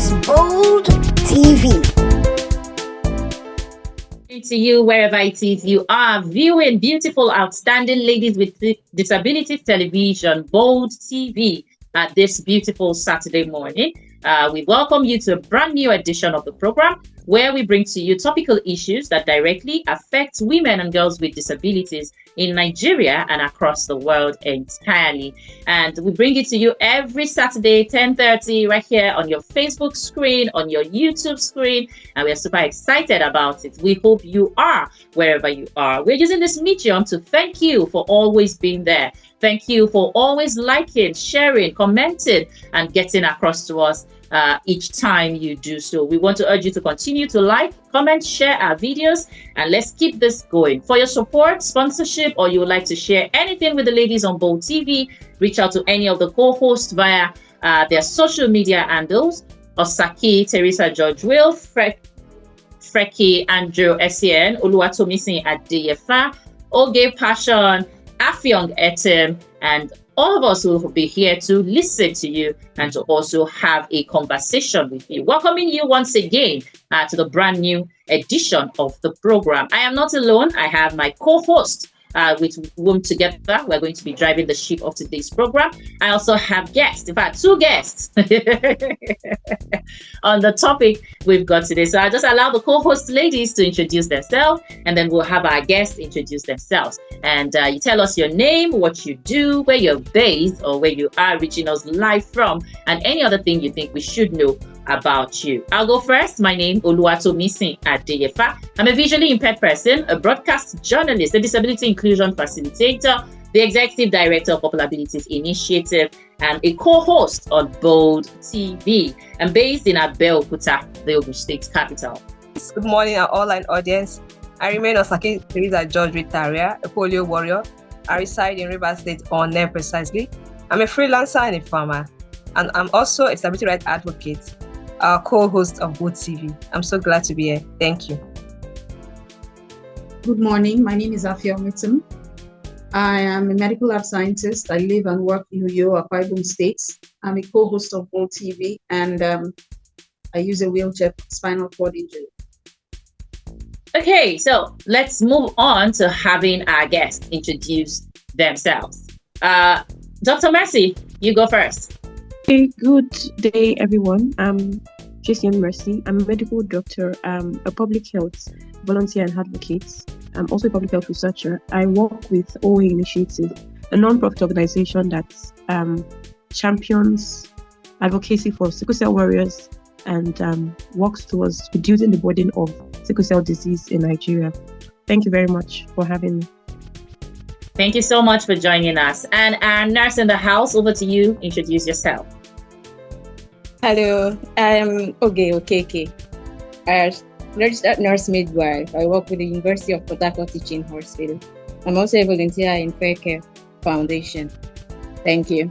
is Bold TV. To you, wherever it is you are viewing beautiful, outstanding ladies with disabilities television, Bold TV, at this beautiful Saturday morning. We welcome you to a brand new edition of the program where we bring to you topical issues that directly affect women and girls with disabilities in Nigeria and across the world entirely. And we bring it to you every Saturday, 10:30, right here on your Facebook screen, on your YouTube screen. And we're super excited about it. We hope you are wherever you are. We're using this medium to thank you for always being there. Thank you for always liking, sharing, commenting, and getting across to us each time you do so. We want to urge you to continue to like, comment, share our videos, and let's keep this going. For your support, sponsorship, or you would like to share anything with the ladies on Bold TV, reach out to any of the co-hosts via their social media handles: Osaki, Teresa George Will, Freki, Andrew Essien, Oluwatomisin Adeyefa, Oge Passion, Afyong Etem, and all of us will be here to listen to you and to also have a conversation with you. Welcoming you once again to the brand new edition of the program. I am not alone. I have my co-host with whom together we're going to be driving the ship of today's program. I also have guests, in fact, two guests on the topic we've got today. So I'll just allow the co-host ladies to introduce themselves, and then we'll have our guests introduce themselves. And you tell us your name, what you do, where you're based, or where you are reaching us live from, and any other thing you think we should know about you. I'll go first. My name is Oluwatomisin Adeyefa. I'm a visually impaired person, a broadcast journalist, a disability inclusion facilitator, the executive director of Popular Abilities Initiative, and a co-host on Bold TV. I'm based in Abeokuta, the Ogun State capital. Good morning, our online audience. I remain Osaki Teresa George Ritaria, a polio warrior. I reside in Rivers State, Onne precisely. I'm a freelancer and a farmer, and I'm also a disability rights advocate, our co-host of Bold TV. I'm so glad to be here. Thank you. Good morning. My name is Afyong Etem. I am a medical lab scientist. I live and work in Uyo, Akwa Ibom State. I'm a co-host of Bold TV, and I use a wheelchair spinal cord injury. Okay, so let's move on to having our guests introduce themselves. Dr. Mercy, you go first. Hey, good day, everyone. I'm Jason Mercy. I'm a medical doctor, a public health volunteer and advocate. I'm also a public health researcher. I work with OA Initiative, a non-profit organization that champions advocacy for sickle cell warriors and works towards reducing the burden of sickle cell disease in Nigeria. Thank you very much for having me. Thank you so much for joining us. And our nurse in the house, over to you. Introduce yourself. Hello, I'm Oge Okeke, a registered nurse midwife. I work with the University of Port Harcourt Teaching Hospital. I'm also a volunteer in Fair Care Foundation. Thank you.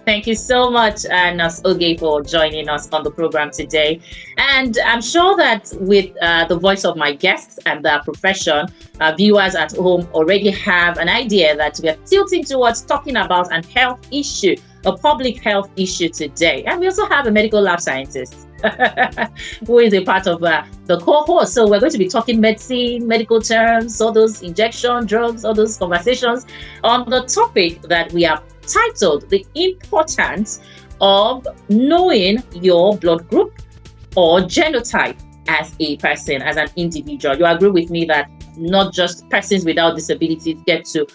Thank you so much, Nurse Oge, for joining us on the program today. And I'm sure that with the voice of my guests and their profession, viewers at home already have an idea that we are tilting towards talking about an health issue, a public health issue today. And we also have a medical lab scientist who is a part of the cohort. So we're going to be talking medicine, medical terms, all those injection drugs, all those conversations on the topic that we have titled The Importance of Knowing Your Blood Group or Genotype as a person, as an individual. You agree with me that not just persons without disabilities get to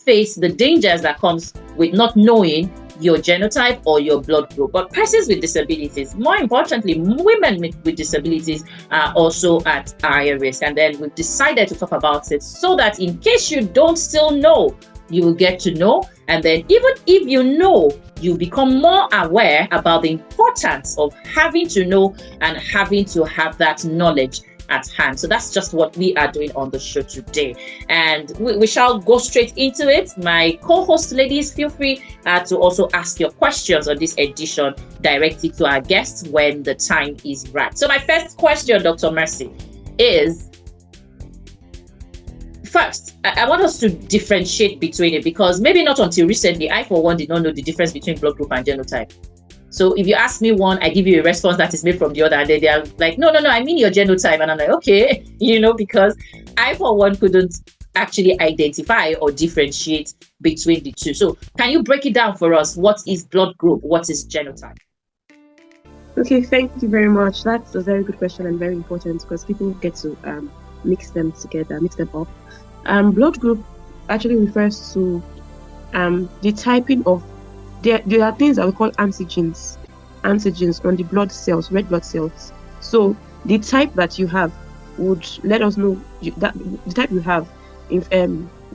face the dangers that comes with not knowing your genotype or your blood group, but persons with disabilities, more importantly, women with disabilities are also at higher risk. And then we've decided to talk about it so that in case you don't still know, you will get to know. And then even if you know, you become more aware about the importance of having to know and having to have that knowledge at hand. So that's just what we are doing on the show today. And we shall go straight into it. My co-host ladies, feel free to also ask your questions on this edition directly to our guests when the time is right. So my first question, Dr. Mercy, is first, I want us to differentiate between it, because maybe not until recently, I for one did not know the difference between blood group and genotype. So if you ask me one, I give you a response that is made from the other. And they are like, no, I mean your genotype. And I'm like, okay, because I, for one, couldn't actually identify or differentiate between the two. So can you break it down for us? What is blood group? What is genotype? Okay, thank you very much. That's a very good question and very important because people get to mix them up. Blood group actually refers to the typing of, there are things that we call antigens on the blood cells, red blood cells. So the type that you have would let us know that the type you have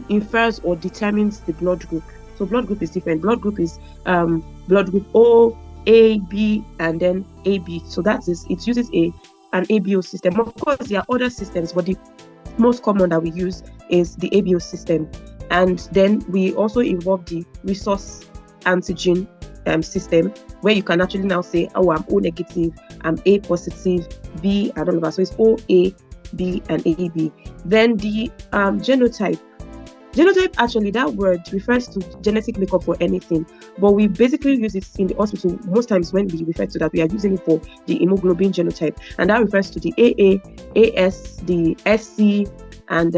infers or determines the blood group. So blood group is different. Blood group is blood group O, A, B, and then AB. So that is, it uses an ABO system. Of course, there are other systems, but the most common that we use is the ABO system. And then we also involve the resource antigen system, where you can actually now say, oh, I'm O negative, I'm A positive, B, and all of that. So it's O, A, B, and AB. Then the genotype. Genotype, actually, that word refers to genetic makeup for anything, but we basically use it in the hospital. Most times when we refer to that, we are using it for the hemoglobin genotype, and that refers to the AA, AS, the SC, and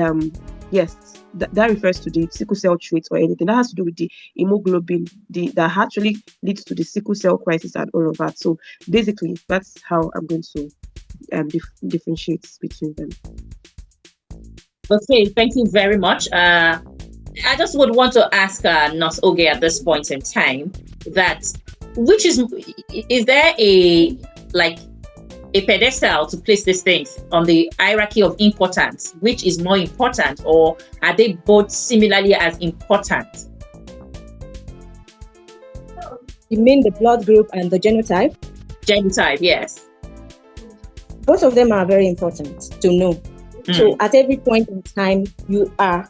yes, that refers to the sickle cell traits or anything that has to do with the hemoglobin, that actually leads to the sickle cell crisis and all of that. So basically, that's how I'm going to differentiate between them. Okay, thank you very much. I just would want to ask Nurse Oge at this point in time that is there a pedestal to place these things on the hierarchy of importance? Which is more important, or are they both similarly as important? You mean the blood group and the genotype? Genotype, yes. Both of them are very important to know. So at every point in time, you are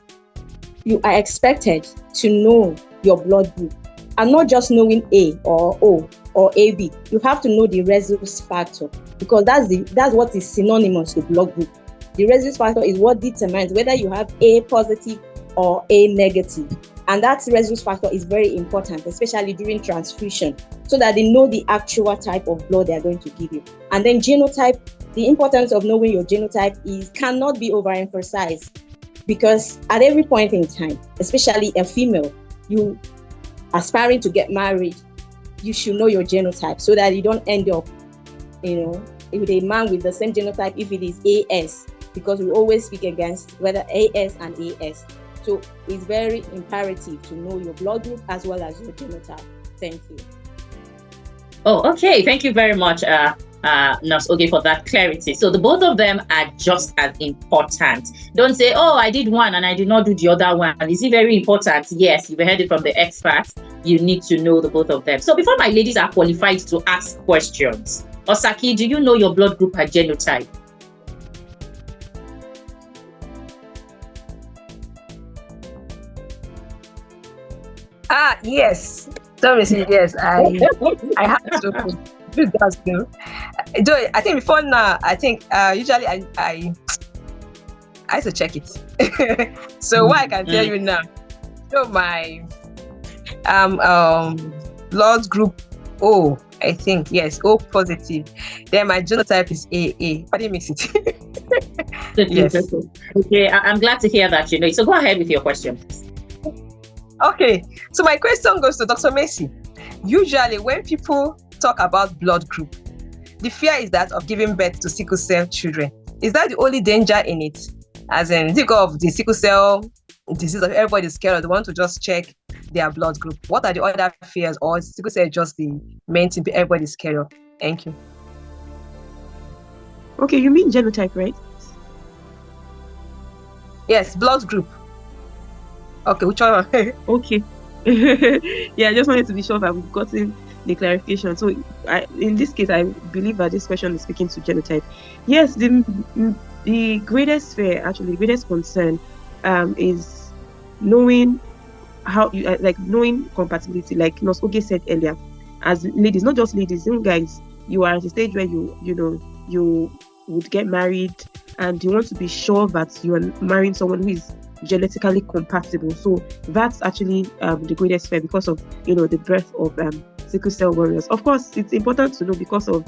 expected to know your blood group, and not just knowing A or O or AB. You have to know the rhesus factor, because that's what is synonymous with blood group. The rhesus factor is what determines whether you have A positive or A negative, and that rhesus factor is very important, especially during transfusion, so that they know the actual type of blood they are going to give you. And then genotype. The importance of knowing your genotype cannot be overemphasized, because at every point in time, especially a female, you aspiring to get married, you should know your genotype so that you don't end up, with a man with the same genotype if it is AS, because we always speak against whether AS and AS. So it's very imperative to know your blood group as well as your genotype. Thank you. Oh, okay. Thank you very much, Nurse Oge, for that clarity. So the both of them are just as important. Don't say, oh, I did one and I did not do the other one. Is it very important? Yes, you've heard it from the experts. You need to know the both of them. So before my ladies are qualified to ask questions, Osaki, do you know your blood group and genotype? Yes. Sorry, yes, I have to do that too. I think before now, usually I have to check it. So what I can tell you now, my blood group O, I think, yes, O positive. Then my genotype is AA. How do you mix it? Yes. Okay, I'm glad to hear that you know. So go ahead with your question. Okay, so my question goes to Dr. Macy. Usually when people talk about blood group, the fear is that of giving birth to sickle cell children. Is that the only danger in it? As in, think of the sickle cell disease that everybody's scared of. They want to just check their blood group. What are the other fears, or is sickle cell just the main thing everybody's scared of? Thank you. Okay, you mean genotype, right? Yes, blood group. Okay, which one? Okay. Yeah, I just wanted to be sure that we've gotten the clarification. So in this case, I believe that this question is speaking to genotype. Yes, the greatest fear, actually, the greatest concern is knowing how you knowing compatibility, like Nurse Oge said earlier. As ladies, not just ladies, even guys, you are at a stage where you would get married and you want to be sure that you are marrying someone who is genetically compatible. So that's actually the greatest fear, because of the birth of sickle cell warriors. Of course, it's important to know because of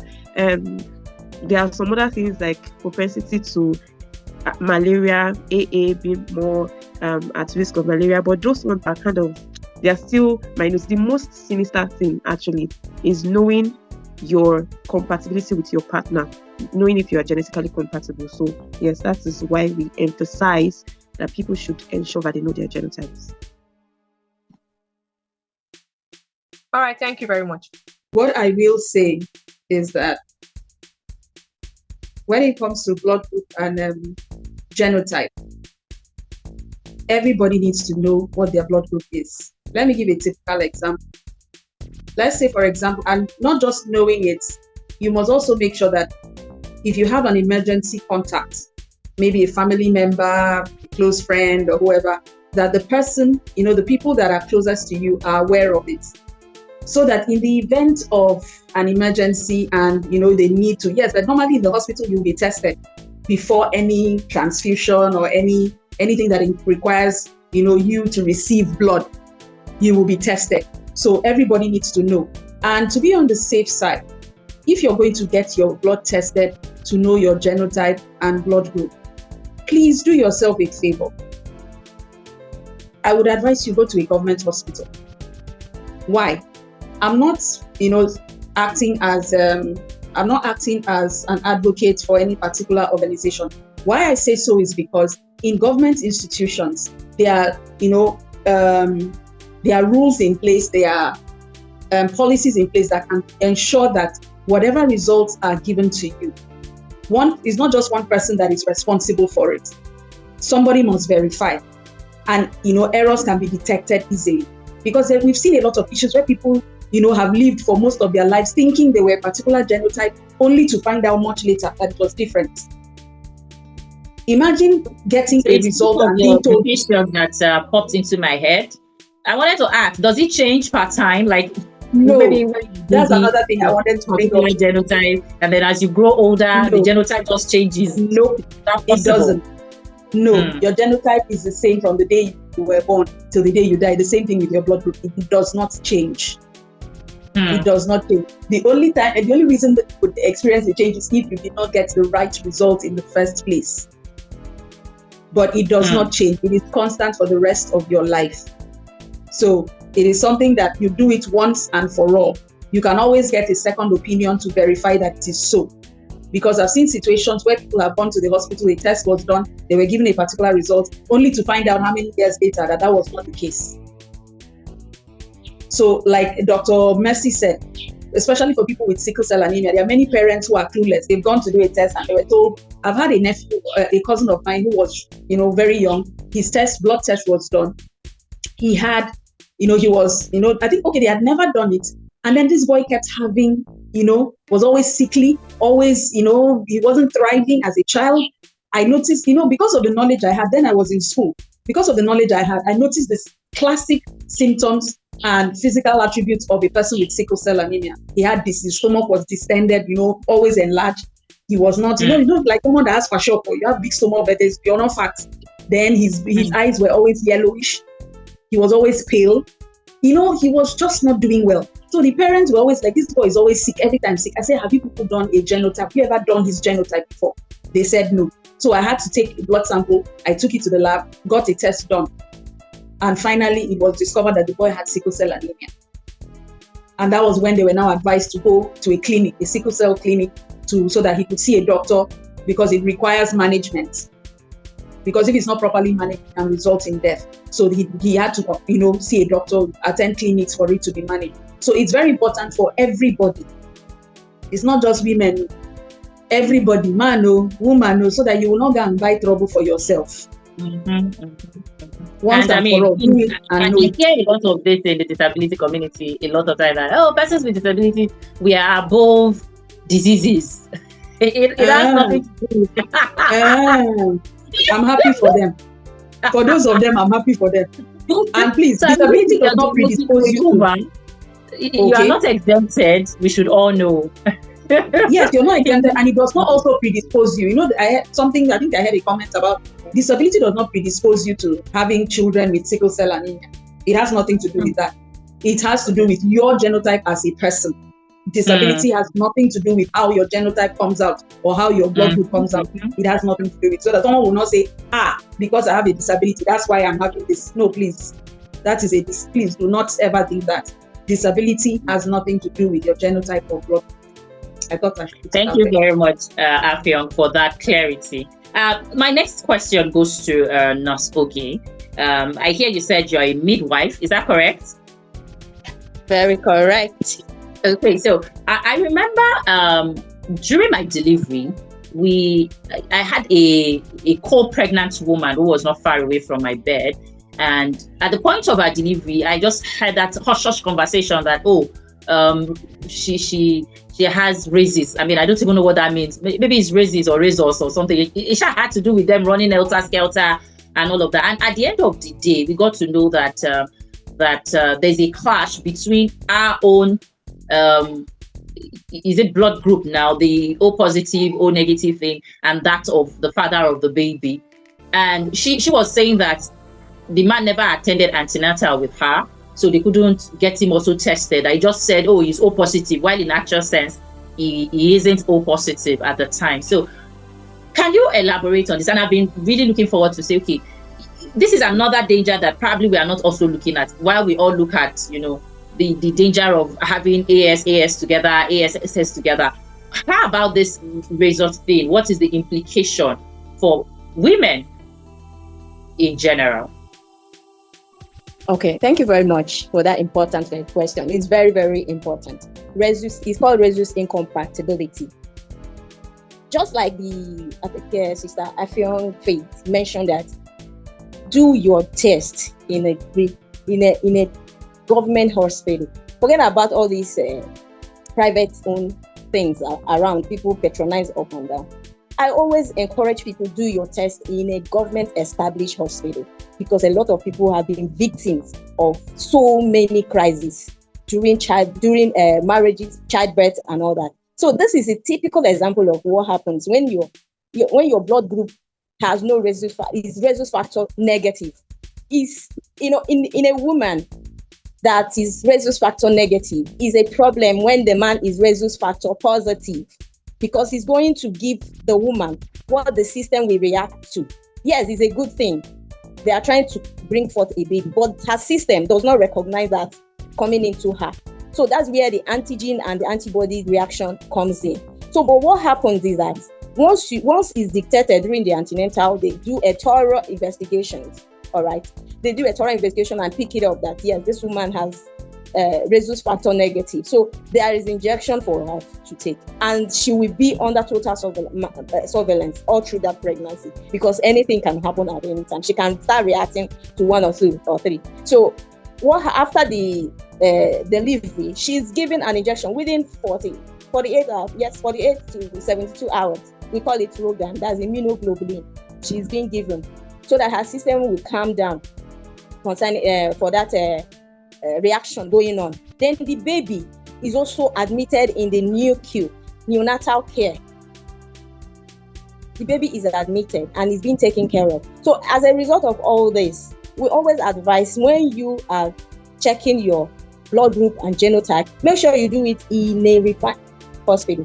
there are some other things like propensity to malaria, AA being more at risk of malaria, but those ones are they are still minus. The most sinister thing actually is knowing your compatibility with your partner, knowing if you are genetically compatible. So yes, that is why we emphasize that people should ensure that they know their genotypes. All right, thank you very much. What I will say is that when it comes to blood group and genotype, everybody needs to know what their blood group is. Let me give a typical example. Let's say, for example, and not just knowing it, you must also make sure that if you have an emergency contact, maybe a family member, a close friend, or whoever, that the person, the people that are closest to you are aware of it. So that in the event of an emergency and, they need to, yes, but normally in the hospital, you'll be tested before any transfusion or anything that requires, you to receive blood, you will be tested. So everybody needs to know. And to be on the safe side, if you're going to get your blood tested to know your genotype and blood group, please do yourself a favor. I would advise you go to a government hospital. Why? I'm not, acting as an advocate for any particular organization. Why I say so is because in government institutions, there are rules in place, there are policies in place that can ensure that whatever results are given to you, it's not just one person that is responsible for it. Somebody must verify, and errors can be detected easily, because we've seen a lot of issues where people have lived for most of their lives thinking they were a particular genotype, only to find out much later that it was different. Imagine getting a result and being told. That popped into my head. I wanted to ask, does it change per time? Like, no, that's another thing I wanted to bring up. Genotype, and then as you grow older, the genotype just changes. No, it doesn't. No, your genotype is the same from the day you were born till the day you die. The same thing with your blood group. It does not change. It does not change. The only reason that you could experience a change is if you did not get the right result in the first place. But it does not change. It is constant for the rest of your life. So it is something that you do it once and for all. You can always get a second opinion to verify that it is so. Because I've seen situations where people have gone to the hospital, a test was done, they were given a particular result, only to find out how many years later that was not the case. So like Dr. Mercy said, especially for people with sickle cell anemia, there are many parents who are clueless. They've gone to do a test and they were told, I've had a nephew, a cousin of mine who was, very young. His blood test was done. He had, he was, I think, they had never done it. And then this boy kept having, was always sickly, always, he wasn't thriving as a child. I noticed, because of the knowledge I had, then I was in school. Because of the knowledge I had, I noticed this classic symptoms and physical attributes of a person with sickle cell anemia. He had this, his stomach was distended, always enlarged. He was not, like someone that has kwashiorkor, you have big stomach, but you're not fat. Then his eyes were always yellowish. He was always pale. He was just not doing well. So the parents were always like, this boy is always sick, every time sick. I said, have you people done a genotype? Have you ever done his genotype before? They said no. So I had to take a blood sample. I took it to the lab, got a test done. And finally, it was discovered that the boy had sickle cell anemia. And that was when they were now advised to go to a clinic, a sickle cell clinic, so that he could see a doctor, because it requires management. Because if it's not properly managed, it can result in death. So he had to, see a doctor, attend clinics for it to be managed. So it's very important for everybody. It's not just women. Everybody, man or woman, so that you will not go and buy trouble for yourself. Once and for all, I hear a lot of this in the disability community a lot of times, that persons with disabilities, we are above diseases. It has nothing to do with I'm happy for them. For those of them, I'm happy for them. And please, disability does not predispose you to. You are not exempted. We should all know. Yes, you're not exempted, and it does not also predispose you. I had something. I think I had a comment about disability does not predispose you to having children with sickle cell anemia. It has nothing to do with that. It has to do with your genotype as a person. Disability has nothing to do with how your genotype comes out or how your blood group comes out. It has nothing to do with it. So that someone will not say, because I have a disability, that's why I'm having this. No, please. That is please do not ever think that. Disability has nothing to do with your genotype or blood. I thought I should. Thank you very much, Affion, for that clarity. My next question goes to Nurse Oge. I hear you said you're a midwife. Is that correct? Very correct. Okay, so I remember during my delivery, I had a co-pregnant woman who was not far away from my bed. And at the point of her delivery, I just had that hush-hush conversation that, she has rhesus. I mean, I don't even know what that means. Maybe it's rhesus or razors or something. It had to do with them running helter-skelter and all of that. And at the end of the day, we got to know that there's a clash between our own is it blood group now, the O positive, O negative thing, and that of the father of the baby. And she was saying that the man never attended antenatal with her, so they couldn't get him also tested. I just said, he's O positive, while in actual sense, he isn't O positive at the time. So can you elaborate on this? And I've been really looking forward to say, okay, this is another danger that probably we are not also looking at, while we all look at, the danger of having AS together, ASS together. How about this result thing? What is the implication for women in general? Okay, thank you very much for that important question. It's very, very important. It's called rhesus incompatibility. Just like Sister Affion Faith mentioned that, do your test in a government hospital. Forget about all these private owned things around. People patronize up and down. I always encourage people to do your test in a government established hospital, because a lot of people have been victims of so many crises during marriages, childbirth, and all that. So this is a typical example of what happens when your blood group has no rhesus factor negative. Is in a woman that is rhesus factor negative is a problem when the man is rhesus factor positive, because he's going to give the woman what the system will react to. Yes, it's a good thing. They are trying to bring forth a baby, but her system does not recognize that coming into her. So that's where the antigen and the antibody reaction comes in. So, but what happens is that once it's detected during the antenatal, they do a thorough investigation. All right, they do a thorough investigation and pick it up that yes, this woman has rhesus factor negative. So there is injection for her to take, and she will be under total surveillance all through that pregnancy, because anything can happen at any time. She can start reacting to 1 or 2 or 3. So after the delivery, she's given an injection within 48 hours. Yes, 48 to 72 hours. We call it Rogan. That's immunoglobulin. She's being given so that her system will calm down concerning for that reaction going on. Then the baby is also admitted in the neonatal care. The baby is admitted and is being taken care of. So as a result of all this, we always advise, when you are checking your blood group and genotype, make sure you do it in a refined hospital,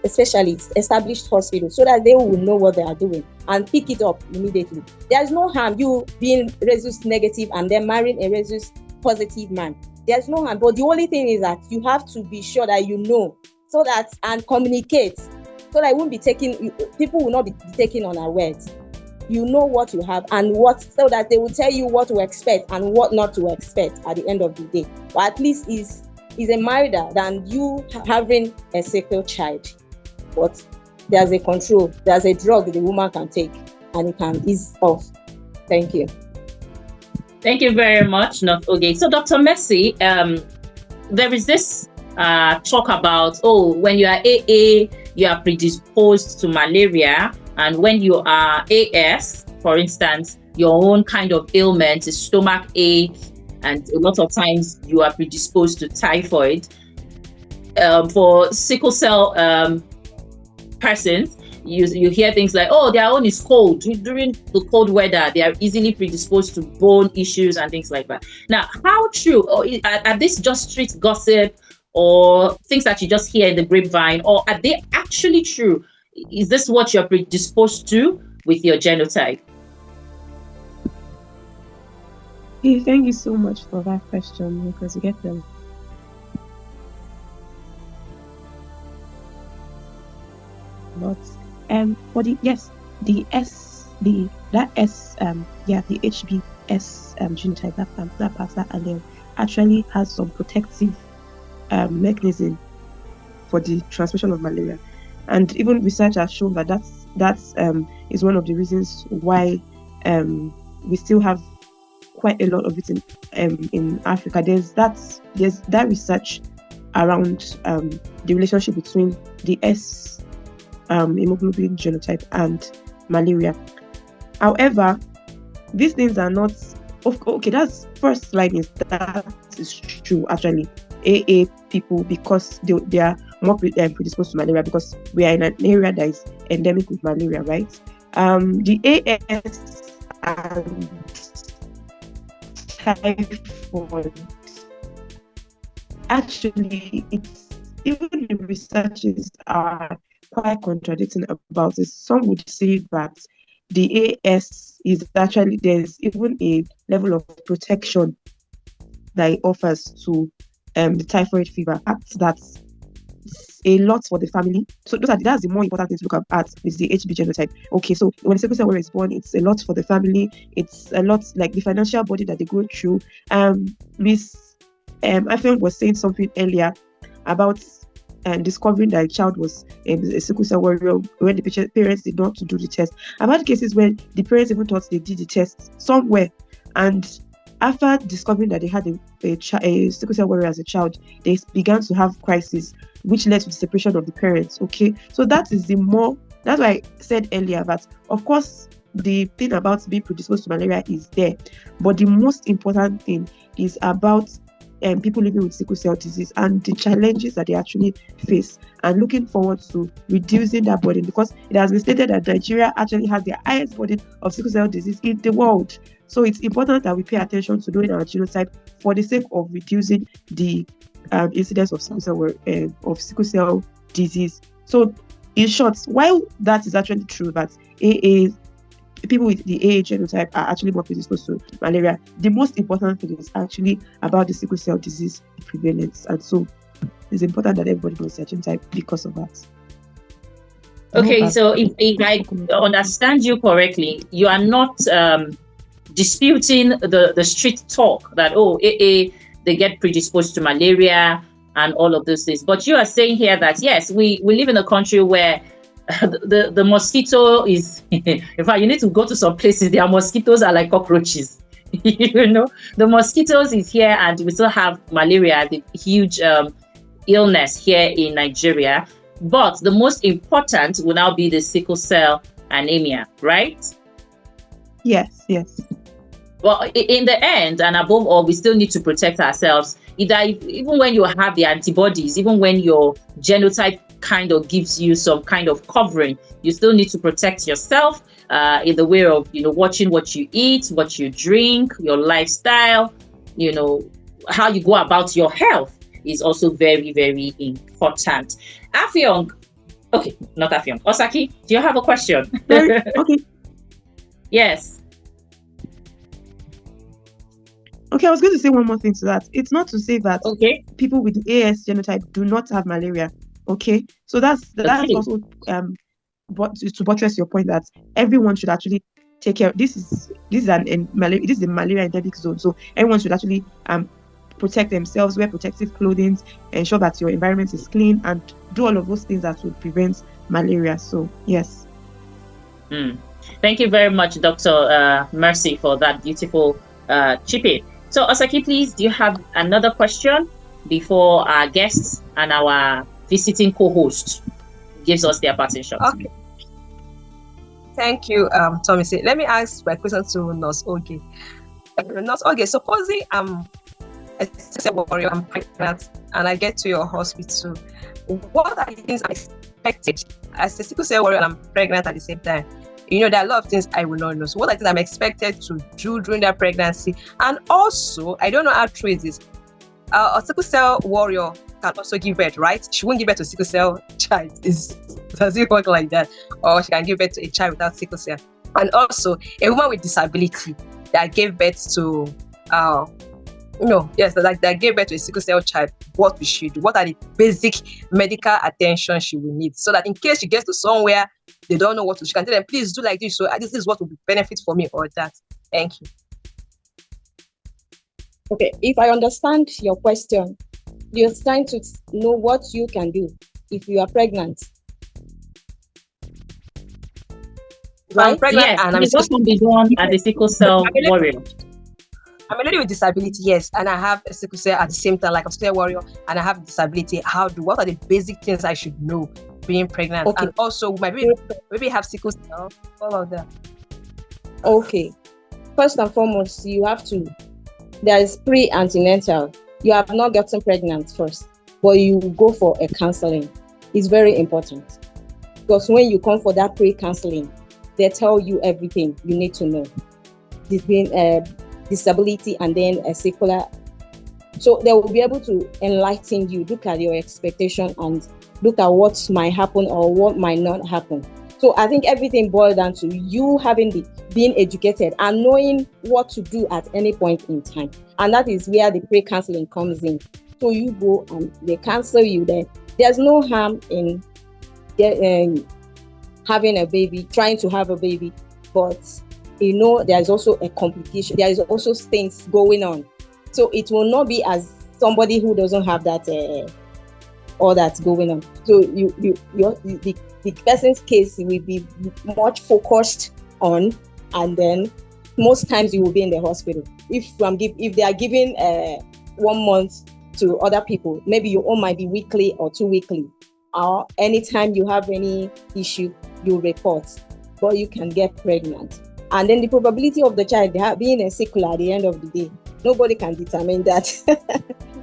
especially established hospital, so that they will know what they are doing and pick it up immediately. There's no harm you being rhesus negative and then marrying a rhesus positive man. There's no harm, but the only thing is that you have to be sure that you know, so that, and communicate, so that it won't be people will not be taken on our words. You know what you have and so that they will tell you what to expect and what not to expect at the end of the day. But at least is a milder than you having a sickle child. But there's a control, there's a drug the woman can take, and it can ease off. Thank you. Thank you very much, Nurse Oge. So, Dr. Mercy, there is this talk about, when you are AA, you are predisposed to malaria, and when you are AS, for instance, your own kind of ailment is stomach ache, and a lot of times you are predisposed to typhoid. For sickle cell persons, you hear things like, oh, their own is cold. During the cold weather, they are easily predisposed to bone issues and things like that. Now, how true, or are this just street gossip or things that you just hear in the grapevine, or are they actually true? Is this what you're predisposed to with your genotype? Hey, thank you so much for that question, because you get them. But for the the HBS genotype, that allele actually has some protective mechanism for the transmission of malaria, and even research has shown that that's is one of the reasons why we still have quite a lot of it in Africa. There's that research around the relationship between the S hemoglobin genotype and malaria. However, these things are not okay. That's first line is that is true actually. AA people, because they are more predisposed to malaria, because we are in an area that is endemic with malaria, right? The AS and typhoid, actually, it's even the researchers are quite contradicting about it. Some would say that the AS is actually, there's even a level of protection that it offers to the typhoid fever. That's a lot for the family. So that's the more important thing to look at is the HB genotype. Okay, so when a sickle cell warrior is born, it's a lot for the family. It's a lot like the financial burden that they go through. Miss Afion was saying something earlier about discovering that a child was a sickle cell warrior when the parents did not do the test. I've had cases where the parents even thought they did the test somewhere, and after discovering that they had a sickle cell warrior as a child, they began to have crisis, which led to the separation of the parents. Okay, so that's why I said earlier that, of course, the thing about being predisposed to malaria is there, but the most important thing is about people living with sickle cell disease and the challenges that they actually face, and looking forward to reducing that burden, because it has been stated that Nigeria actually has the highest burden of sickle cell disease in the world. So it's important that we pay attention to knowing our genotype for the sake of reducing the incidence of sickle cell disease. So in short, while that is actually true that people with the AA genotype are actually more predisposed to malaria, the most important thing is actually about the sickle cell disease prevalence, and so it's important that everybody knows their genotype because of that. Okay, so if I understand you correctly, you are not disputing the street talk that AA, they get predisposed to malaria and all of those things, but you are saying here that yes, we live in a country where the mosquito is in fact, you need to go to some places, their mosquitoes are like cockroaches. The mosquitoes is here, and we still have malaria, the huge illness here in Nigeria. But the most important will now be the sickle cell anemia, right? Yes. Well, in the end, and above all, we still need to protect ourselves. Even when you have the antibodies, even when your genotype kind of gives you some kind of covering, you still need to protect yourself in the way of watching what you eat, what you drink, your lifestyle, how you go about your health is also very, very important. Afiong, okay, not Afiong, Osaki, do you have a question? Okay. Yes. Okay, I was going to say one more thing to that. It's not to say that people with the AS genotype do not have malaria. Okay, so that's also to buttress your point that everyone should actually take care. This is a malaria endemic zone, so everyone should actually protect themselves, wear protective clothing, ensure that your environment is clean, and do all of those things that will prevent malaria. So yes. Thank you very much, Dr. Mercy, for that beautiful chip-in. So Osaki, please, do you have another question before our guests and our visiting co-host gives us their parting shot? Okay. Thank you, Tommy. Let me ask my question to Nurse Oge. Nurse Oge, supposing I'm a sickle warrior, I'm pregnant, and I get to your hospital, what are the things I expected as a sickle cell warrior and I'm pregnant at the same time. There are a lot of things I will not know. So what I think I'm expected to do during that pregnancy, and also I don't know how true it is. A sickle cell warrior can also give birth, right? She won't give birth to a sickle cell child. Does it work like that? Or she can give birth to a child without sickle cell. And also a woman with disability that gave birth to that gave birth to a sickle cell child, what will she do? What are the basic medical attention she will need? So that in case she gets to somewhere they don't know what to, she can tell them, please do like this. So this is what will be benefit for me or that. Thank you. Okay, if I understand your question, you're trying to know what you can do if you are pregnant. Right? I'm pregnant yes, and I'm what can be done as a sickle cell warrior? I'm a lady with disability, yes, and I have a sickle cell at the same time, like a sickle cell warrior, and I have a disability. What are the basic things I should know being pregnant? Okay. And also maybe have sickle cell, all of that. Okay. First and foremost, there is pre-antenatal. You have not gotten pregnant first, but you go for a counseling. It's very important. Because when you come for that pre-counseling, they tell you everything you need to know. Between disability and then a secular. So they will be able to enlighten you, look at your expectation and look at what might happen or what might not happen. So I think everything boils down to you being educated and knowing what to do at any point in time. And that is where the pre-counseling comes in. So you go and they counsel you there. There's no harm in having a baby, trying to have a baby, but there's also a complication. There is also things going on. So it will not be as somebody who doesn't have that all that's going on. So the person's case will be much focused on, and then most times you will be in the hospital. If they are giving 1 month to other people, maybe your own might be weekly or 2 weekly. Or anytime you have any issue, you report, but you can get pregnant. And then the probability of the child being a sickle at the end of the day, nobody can determine that.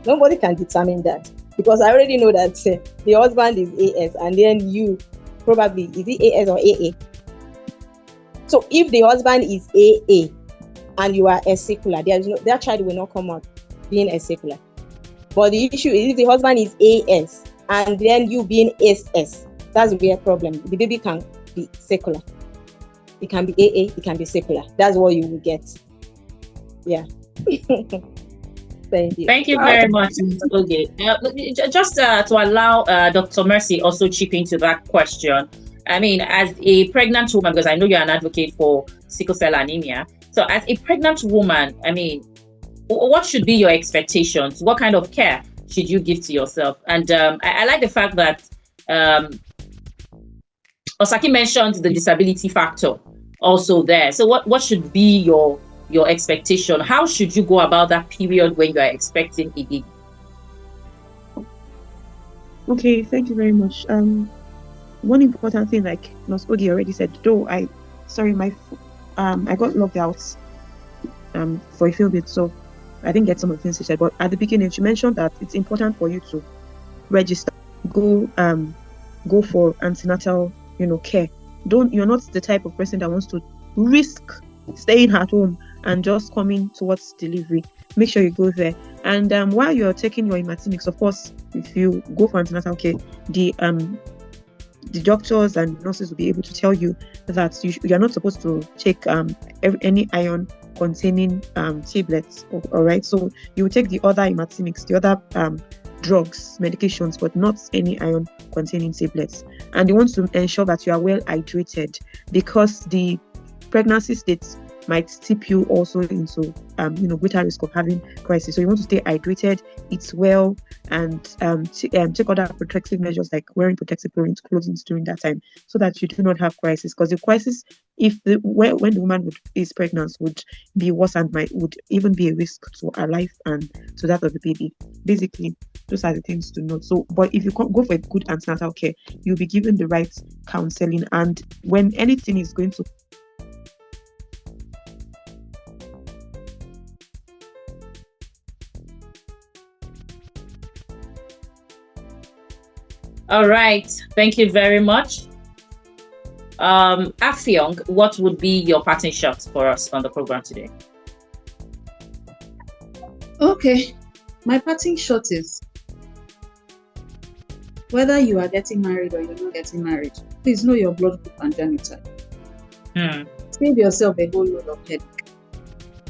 Nobody can determine that. Because I already know that the husband is AS, and then you probably, is it AS or AA? So if the husband is AA and you are a sickler, that child will not come out being a sickler. But the issue is if the husband is AS and then you being SS, that's a problem. The baby can be secular. It can be AA, it can be secular. That's what you will get. Yeah. Thank you. Thank you very much, Ms. Oge. Just to allow Dr. Mercy also chip into that question. I mean, as a pregnant woman, because I know you're an advocate for sickle cell anemia. So as a pregnant woman, I mean, what should be your expectations? What kind of care should you give to yourself? And I like the fact that Osaki mentioned the disability factor also there. So what should be your expectation? How should you go about that period when you are expecting a baby? Okay, thank you very much. One important thing, like Nurse Ogi already said, though I got logged out for a few bit, so I didn't get some of the things she said. But at the beginning, she mentioned that it's important for you to register, go for antenatal, care. You're not the type of person that wants to risk staying at home and just coming towards delivery. Make sure you go there. And while you're taking your hematinics, of course, if you go for antenatal care, the doctors and nurses will be able to tell you that you're not supposed to take any iron containing tablets. All right, so you will take the other hematinics, the other drugs, medications, but not any iron containing tablets. And they want to ensure that you are well hydrated, because the pregnancy state might tip you also into greater risk of having crisis. So you want to stay hydrated, eat well, and take other protective measures like wearing protective clothing during that time, so that you do not have crisis. Because the crisis, when the woman is pregnant, would be worse and would even be a risk to her life and to that of the baby. Basically, those are the things to note. So, but if you go for a good antenatal care, you'll be given the right counseling, and when anything is going to All right. Thank you very much. Afyong, what would be your parting shot for us on the program today? Okay, my parting shot is, whether you are getting married or you're not getting married, please know your blood group and genotype. Save yourself a whole load of headache,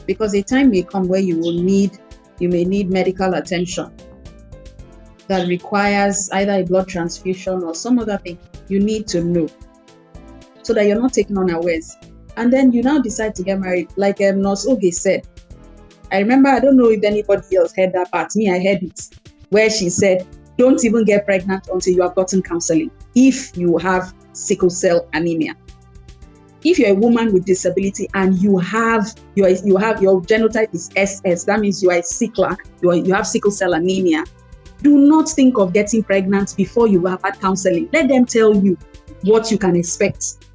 because a time may come where you may need medical attention that requires either a blood transfusion or some other thing. You need to know, so that you're not taken unawares. And then you now decide to get married. Like Nurse Oge said, I remember, I don't know if anybody else heard that part. Me, I heard it, where she said, don't even get pregnant until you have gotten counseling if you have sickle cell anemia. If you're a woman with disability and you have your genotype is SS, that means you are a sickler, you have sickle cell anemia. Do not think of getting pregnant before you have had counseling. Let them tell you what you can expect,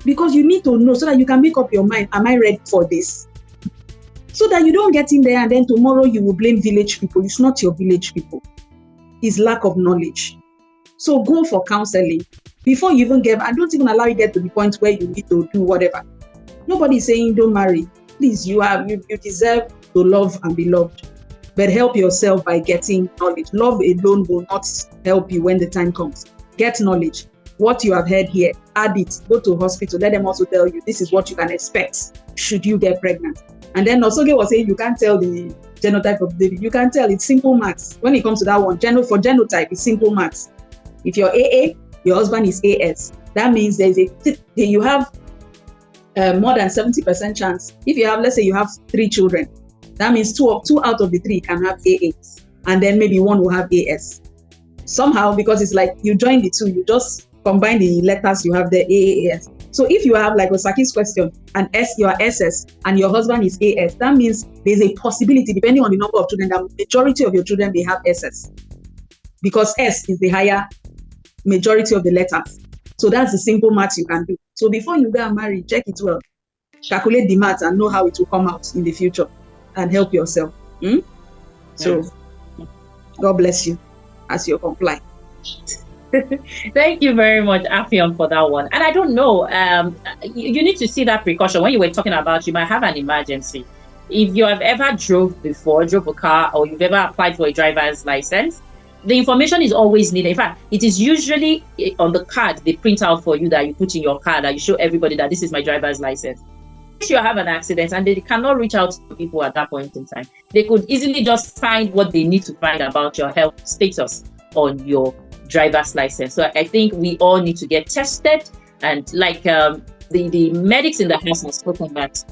because you need to know so that you can make up your mind. Am I ready for this? So that you don't get in there and then tomorrow you will blame village people. It's not your village people. It's lack of knowledge. So go for counseling before you even get. I don't even allow you get to the point where you need to do whatever. Nobody is saying don't marry. Please, you deserve to love and be loved. But help yourself by getting knowledge. Love alone will not help you when the time comes. Get knowledge. What you have heard here, add it. Go to hospital. Let them also tell you this is what you can expect should you get pregnant. And then Osoge was saying you can't tell the genotype of the baby. You can tell. It's simple maths. When it comes to that one, for genotype, it's simple maths. If you're AA, your husband is AS. That means you have more than 70% chance. If you have, let's say you have 3 children, that means two out of the 3 can have AAs, and then maybe one will have AS. Somehow, because it's like you join the 2, you just combine the letters you have there, AAS. So if you have, like Osaki's question, and you are SS and your husband is AS, that means there's a possibility, depending on the number of children, that majority of your children may have SS, because S is the higher majority of the letters. So that's the simple math you can do. So before you go and marry, check it well, calculate the math, and know how it will come out in the future, and help yourself. So God bless you as you comply. Thank you very much, Afyong, for that one. And I don't know, you need to see that precaution. When you were talking about you might have an emergency. If you have ever drove a car, or you've ever applied for a driver's license, the information is always needed. In fact, it is usually on the card they print out for you that you put in your car, that you show everybody that this is my driver's license. If you have an accident and they cannot reach out to people at that point in time, they could easily just find what they need to find about your health status on your driver's license. So I think we all need to get tested, and like the medics in the house have spoken that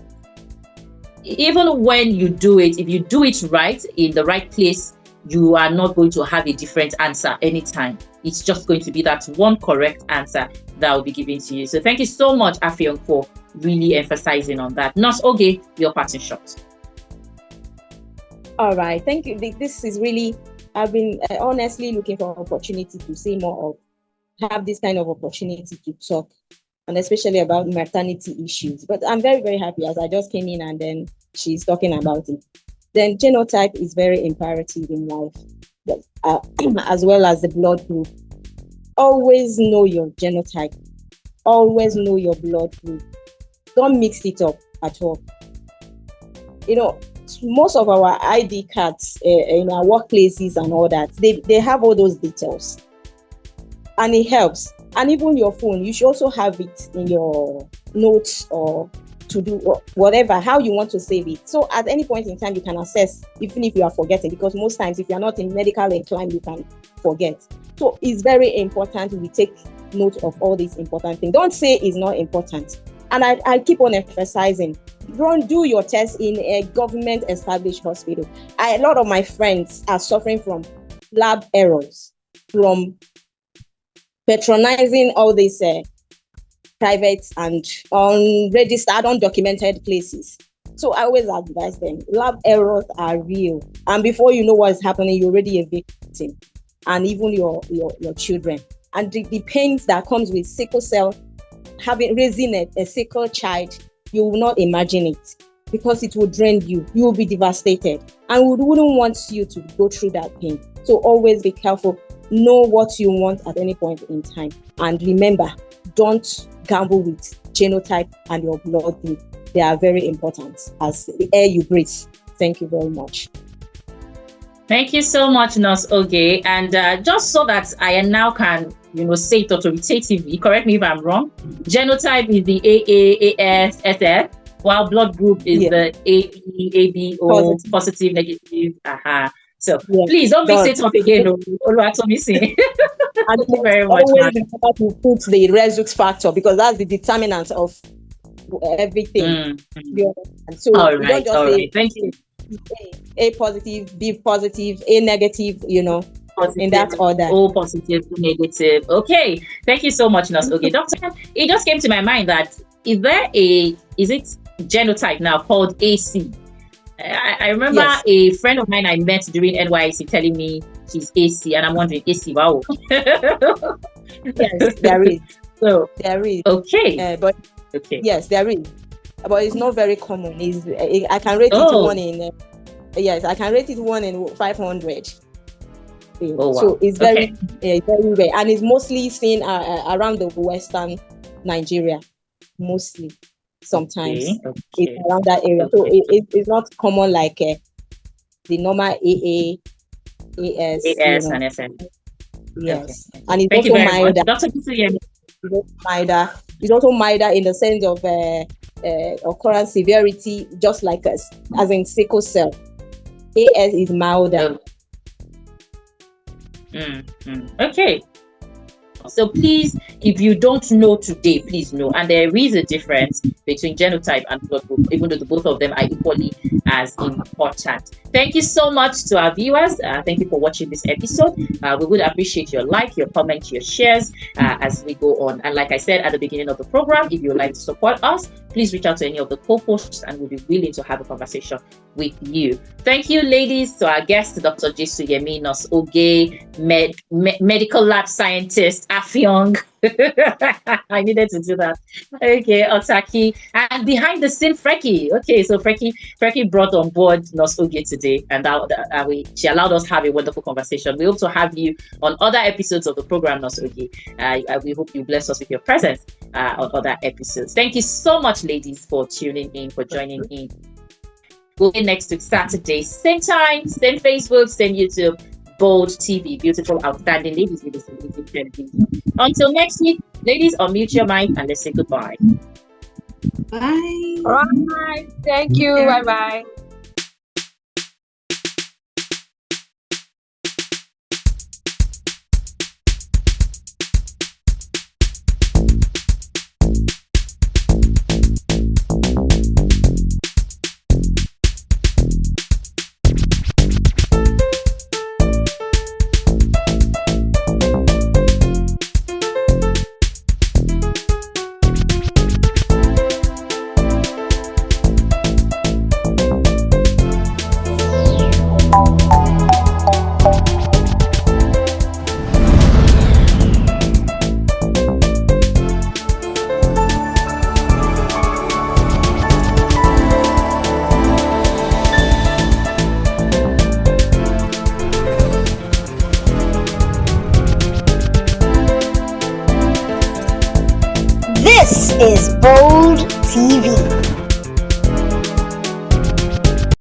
even when you do it, if you do it right in the right place, you are not going to have a different answer anytime. It's just going to be that one correct answer that will be given to you. So thank you so much, Afyong, for really emphasizing on that. Nurse Oge, your parting shot. All right, thank you. This is really, I've been honestly looking for an opportunity to say more of, have this kind of opportunity to talk, and especially about maternity issues. But I'm very, very happy as I just came in and then she's talking about it. Then genotype is very imperative in life, as well as the blood group. Always know your genotype. Always know your blood group. Don't mix it up at all. You know, most of our ID cards in our workplaces and all that, they have all those details. And it helps. And even your phone, you should also have it in your notes or to do whatever, how you want to save it. So at any point in time, you can access, even if you are forgetting, because most times if you're not in medical inclined, you can forget. So it's very important we take note of all these important things. Don't say it's not important. And I keep on emphasizing, don't do your test in a government established hospital. A lot of my friends are suffering from lab errors, from patronizing all these private and unregistered, undocumented places. So I always advise them, lab errors are real. And before you know what is happening, you're already a victim, and even your children. And the pains that comes with sickle cell, raising a sickle child, you will not imagine it, because it will drain you. You will be devastated. And we wouldn't want you to go through that pain. So always be careful. know what you want at any point in time. And remember, don't gamble with genotype and your blood group. They are very important as the air you breathe. Thank you very much. Thank you so much, Nurse Oge. And just so that I now can, say it authoritatively, correct me if I'm wrong, genotype is the AA, AS, SF, while blood group is the AB, ABO, positive, negative. So please don't mix it up again. And thank you very much. Always remember to put the Redox factor, because that's the determinant of everything. So all you right, don't just say thank you. A positive, B positive, A negative, Positive, in that order. O positive, O negative. Okay, thank you so much, Nurse. Okay, Doctor, it just came to my mind that is it genotype now called AC? I remember a friend of mine I met during NYC telling me she's AC, and I'm wondering, AC, wow. Yes, there is. So there is. Okay. But yes, there is. But it's not very common. I can rate it 1 in. Yes, I can rate it 1 in 500. Wow. So it's very rare, and it's mostly seen around the Western Nigeria, mostly. Sometimes it's around that area, so it's not common like the normal AA, AS, and SM. Yes, and it's also milder. It's also milder in the sense of occurrence severity, just like as in sickle cell. AS is milder. Okay. So please, if you don't know today, please know. And there is a difference between genotype and blood group, even though the both of them are equally as important. Thank you so much to our viewers. Thank you for watching this episode. We would appreciate your like, your comment, your shares as we go on. And like I said at the beginning of the program, if you would like to support us, please reach out to any of the co-hosts and we'll be willing to have a conversation with you. Thank you, ladies, to our guest, Dr. Jesuyemi Nurse Oge, medical lab scientist, Afyong. I needed to do that. Okay, Otaki. And behind the scene, Freki. Okay, so Freki brought on board Nurse Oge today, and she allowed us to have a wonderful conversation. We hope to have you on other episodes of the program, Nurse Oge. We hope you bless us with your presence on other episodes. Thank you so much, ladies, for tuning in, for joining in. We'll be next week, Saturday, same time, same Facebook, same YouTube. Bold TV, beautiful, outstanding ladies with disability television. Until next week, ladies, unmute your mic and let's say goodbye. Bye. All right. Thank you. Bye-bye. This is Bold TV.